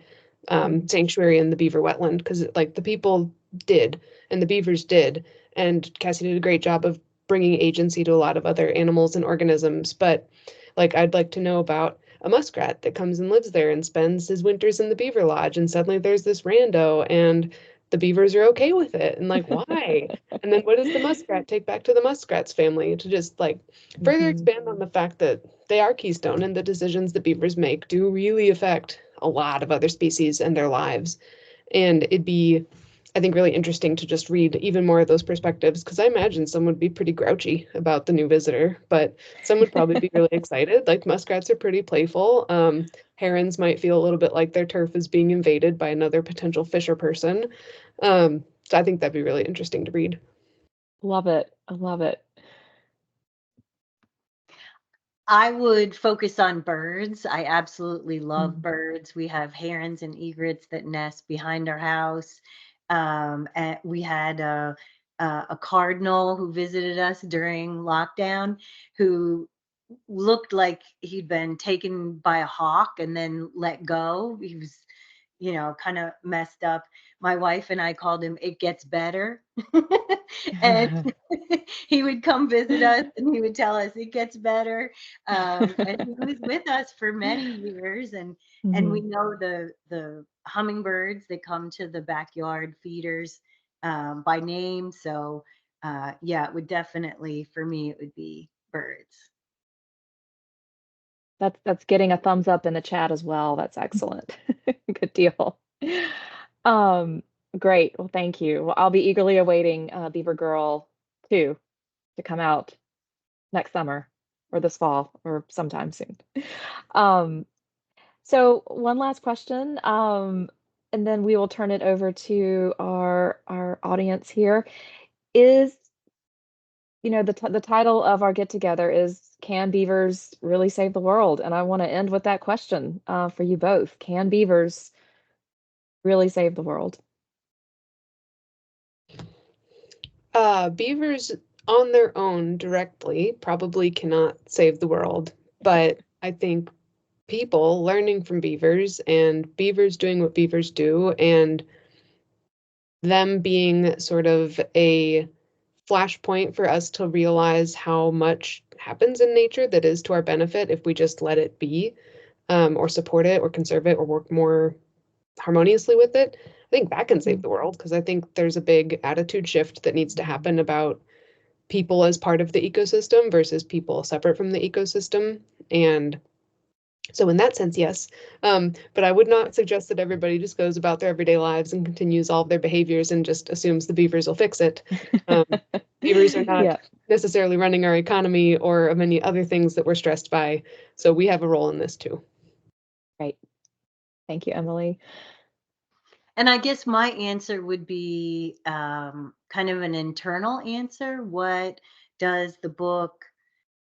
sanctuary in the beaver wetland, because like the people did and the beavers did, and Cassie did a great job of bringing agency to a lot of other animals and organisms. But like I'd like to know about a muskrat that comes and lives there and spends his winters in the beaver lodge, and suddenly there's this rando and the beavers are okay with it, and like why? And then what does the muskrat take back to the muskrat's family, to just like further expand on the fact that they are keystone and the decisions that beavers make do really affect a lot of other species and their lives. And it'd be, I think, really interesting to just read even more of those perspectives, because I imagine some would be pretty grouchy about the new visitor, but some would probably be really excited. Like muskrats are pretty playful. Herons might feel a little bit like their turf is being invaded by another potential fisher person. So I think that'd be really interesting to read. Love it. I love it. I would focus on birds. I absolutely love birds. We have herons and egrets that nest behind our house. And we had a cardinal who visited us during lockdown who looked like he'd been taken by a hawk and then let go. He was, kind of messed up. My wife and I called him It Gets Better. And he would come visit us and he would tell us it gets better. And he was with us for many years. And we know the hummingbirds that come to the backyard feeders by name. So yeah, it would definitely, for me, it would be birds. That's getting a thumbs up in the chat as well. That's excellent. Good deal. Great. Well, thank you. Well, I'll be eagerly awaiting Beaver Girl 2 to come out next summer or this fall or sometime soon. So one last question, and then we will turn it over to our audience here. Is the title of our get together is Can Beavers Really Save the World? And I want to end with that question for you both. Can beavers really save the world? Beavers on their own directly probably cannot save the world, but I think people learning from beavers and beavers doing what beavers do and them being sort of a flashpoint for us to realize how much happens in nature that is to our benefit if we just let it be, or support it or conserve it or work more harmoniously with it. I think that can save the world, because I think there's a big attitude shift that needs to happen about people as part of the ecosystem versus people separate from the ecosystem. And so in that sense, yes. But I would not suggest that everybody just goes about their everyday lives and continues all of their behaviors and just assumes the beavers will fix it. Beavers are not Yeah. necessarily running our economy or many other things that we're stressed by. So we have a role in this too. Right. Thank you, Emily. And I guess my answer would be kind of an internal answer. What does the book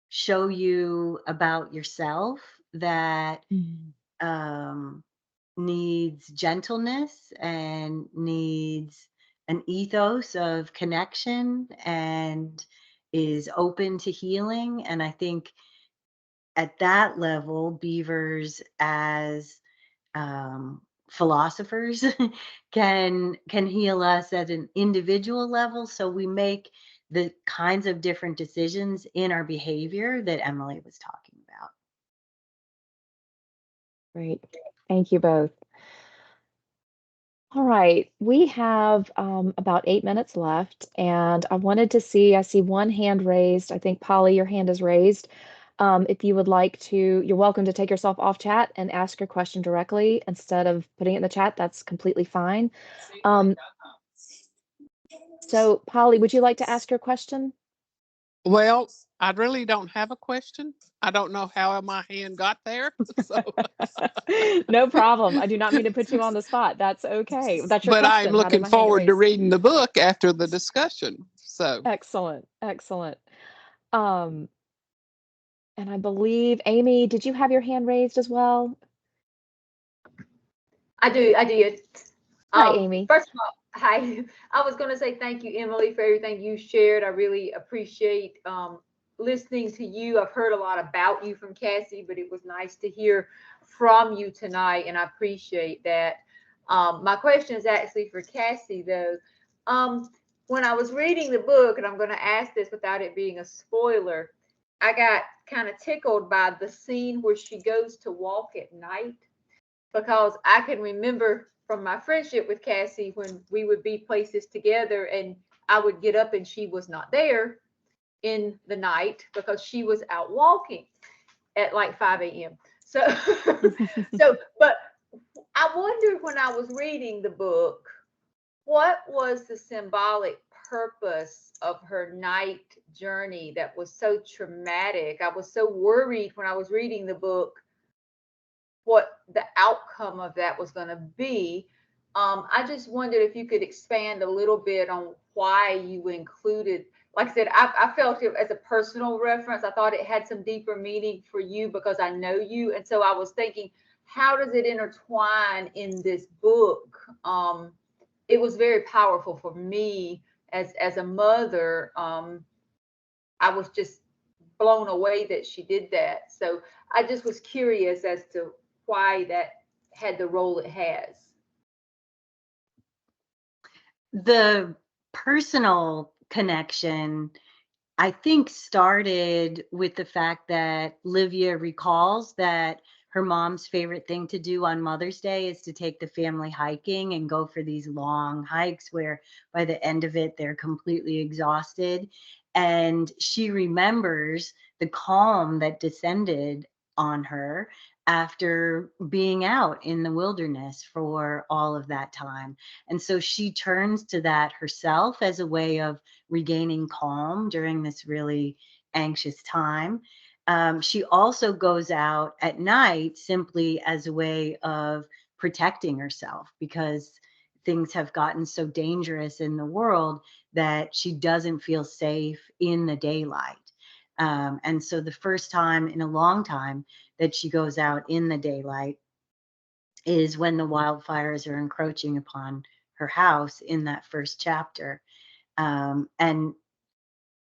show you about yourself that needs gentleness and needs an ethos of connection and is open to healing? And I think at that level, beavers as philosophers can heal us at an individual level, so we make the kinds of different decisions in our behavior that Emily was talking about. Great. Thank you both. All right, we have about 8 minutes left, and I see one hand raised. I think Polly, your hand is raised. If you would like to, you're welcome to take yourself off chat and ask your question directly instead of putting it in the chat. That's completely fine. So Polly, would you like to ask your question? Well, I really don't have a question. I don't know how my hand got there. So. No problem. I do not mean to put you on the spot. That's okay. That's your But question. I'm How did looking my hand get forward to raised? reading the book after the discussion. So Excellent. Excellent. And I believe, Amy, did you have your hand raised as well? I did. Hi, Amy. First of all, hi. I was going to say thank you, Emily, for everything you shared. I really appreciate listening to you. I've heard a lot about you from Cassie, but it was nice to hear from you tonight, and I appreciate that. My question is actually for Cassie, though. When I was reading the book, and I'm going to ask this without it being a spoiler, I got kind of tickled by the scene where she goes to walk at night, because I can remember from my friendship with Cassie when we would be places together and I would get up and she was not there in the night because she was out walking at like 5 a.m. So, but I wondered when I was reading the book, what was the symbolic purpose of her night journey that was so traumatic? I was so worried when I was reading the book what the outcome of that was going to be. I just wondered if you could expand a little bit on why you included, like I said, I felt it as a personal reference. I thought it had some deeper meaning for you because I know you. And so I was thinking, how does it intertwine in this book? It was very powerful for me as a mother. I was just blown away that she did that. So I just was curious as to why that had the role it has. The personal connection, I think, started with the fact that Livia recalls that her mom's favorite thing to do on Mother's Day is to take the family hiking and go for these long hikes where by the end of it, they're completely exhausted. And she remembers the calm that descended on her after being out in the wilderness for all of that time. And so she turns to that herself as a way of regaining calm during this really anxious time. She also goes out at night simply as a way of protecting herself, because things have gotten so dangerous in the world that she doesn't feel safe in the daylight. And so the first time in a long time that she goes out in the daylight is when the wildfires are encroaching upon her house in that first chapter. And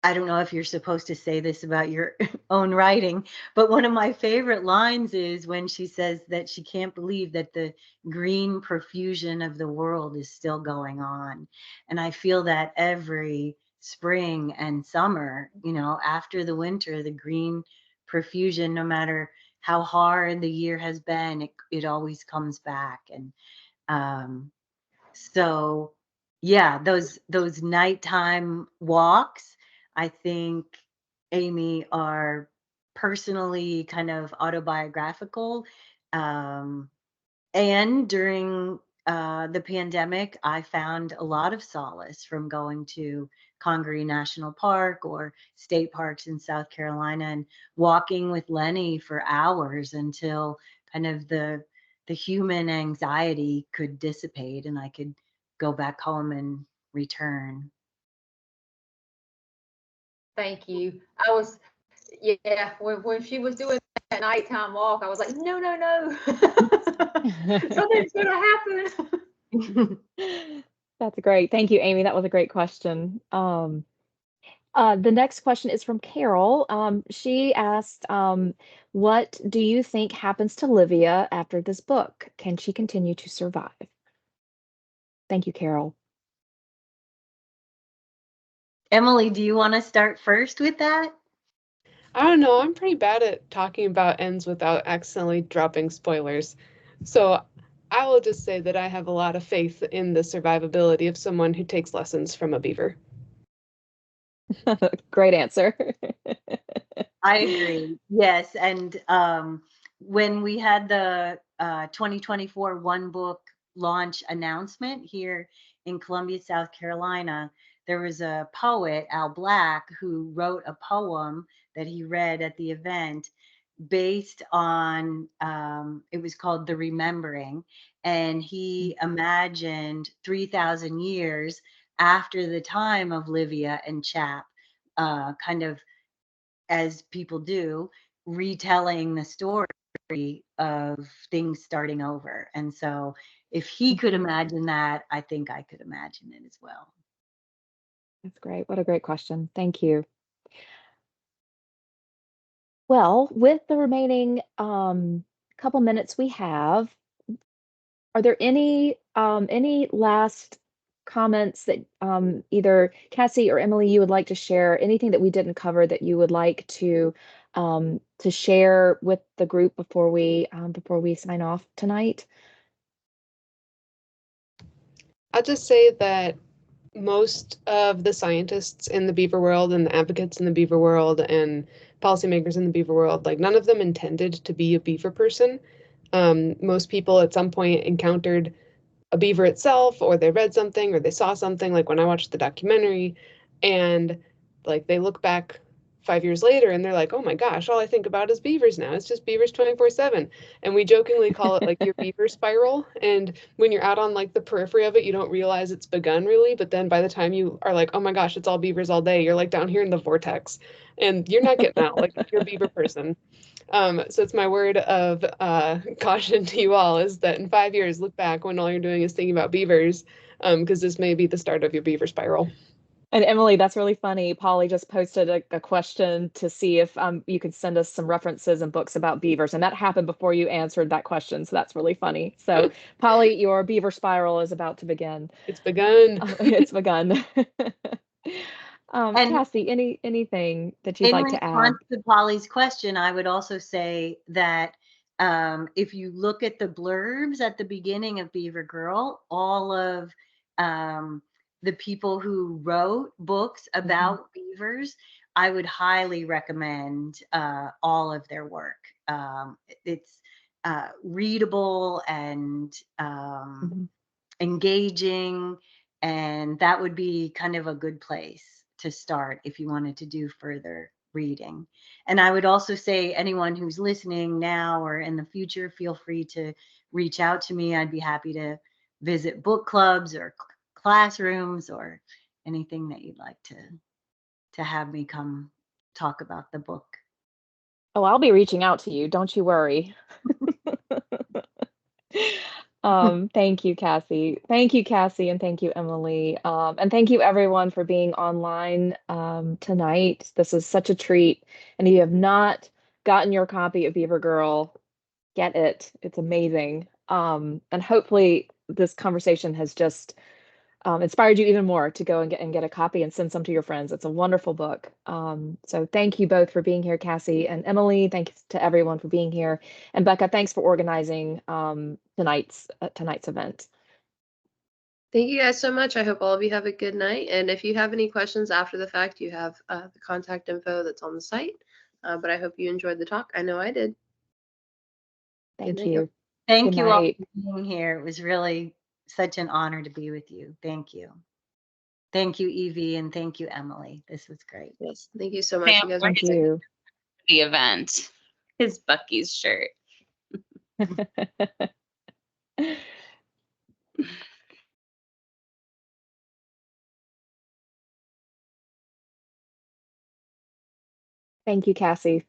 I don't know if you're supposed to say this about your own writing, but one of my favorite lines is when she says that she can't believe that the green profusion of the world is still going on. And I feel that every spring and summer, you know, after the winter, the green profusion, no matter how hard the year has been, it always comes back. And so yeah, those nighttime walks, I think, Amy, are personally kind of autobiographical. And during the pandemic, I found a lot of solace from going to Congaree National Park or state parks in South Carolina and walking with Lenny for hours until kind of the human anxiety could dissipate and I could go back home and return. Thank you. I was, yeah, when she was doing that nighttime walk, I was like, no, no, no. Something's gonna happen. That's great. Thank you, Amy. That was a great question. The next question is from Carol. She asked, what do you think happens to Livia after this book? Can she continue to survive? Thank you, Carol. Emily, do you want to start first with that? I don't know. I'm pretty bad at talking about ends without accidentally dropping spoilers. So I will just say that I have a lot of faith in the survivability of someone who takes lessons from a beaver. Great answer. I agree. Yes. And when we had the 2024 One Book launch announcement here in Columbia, South Carolina, there was a poet, Al Black, who wrote a poem that he read at the event based on, it was called The Remembering. And he imagined 3,000 years after the time of Livia and Chap, kind of as people do, retelling the story of things starting over. And so if he could imagine that, I think I could imagine it as well. That's great. What a great question. Thank you. Well, with the remaining couple minutes we have, are there any last comments that either Cassie or Emily you would like to share? Anything that we didn't cover that you would like to share with the group before we sign off tonight? I'll just say that most of the scientists in the beaver world and the advocates in the beaver world and policymakers in the beaver world, like none of them intended to be a beaver person. Most people at some point encountered a beaver itself, or they read something, or they saw something, like when I watched the documentary, and like they look back 5 years later and they're like, oh my gosh, all I think about is beavers now. It's just beavers 24/7. And we jokingly call it like your beaver spiral. And when you're out on like the periphery of it, you don't realize it's begun really. But then by the time you are like, oh my gosh, it's all beavers all day, you're like down here in the vortex and you're not getting out. Like you're a beaver person. So it's my word of caution to you all is that in 5 years, look back when all you're doing is thinking about beavers, because this may be the start of your beaver spiral. And Emily, that's really funny. Polly just posted a question to see if you could send us some references and books about beavers, and that happened before you answered that question. So that's really funny. So Polly, your beaver spiral is about to begin. It's begun. It's begun. And Cassie, anything that you'd like to add? In response to Polly's question, I would also say that if you look at the blurbs at the beginning of Beaver Girl, all of the people who wrote books about beavers, I would highly recommend all of their work. It's readable and engaging, and that would be kind of a good place to start if you wanted to do further reading. And I would also say anyone who's listening now or in the future, feel free to reach out to me. I'd be happy to visit book clubs or classrooms or anything that you'd like to have me come talk about the book. Oh, I'll be reaching out to you. Don't you worry. Thank you, Cassie. Thank you, Cassie, and thank you, Emily. And thank you, everyone, for being online tonight. This is such a treat. And if you have not gotten your copy of Beaver Girl, get it. It's amazing. And hopefully, this conversation has just inspired you even more to go and get a copy and send some to your friends. It's a wonderful book. So thank you both for being here, Cassie and Emily. Thanks to everyone for being here. And Becca, thanks for organizing tonight's event. Thank you guys so much. I hope all of you have a good night. And if you have any questions after the fact, you have the contact info that's on the site. But I hope you enjoyed the talk. I know I did. Thank night. you. Thank Good you all night. for being here. It was really such an honor to be with you. Thank you. Thank you, Evie, and thank you, Emily. This was great. Yes, thank you so much. Sam, You guys Thank are you. the event. His Bucky's shirt. Thank you, Cassie.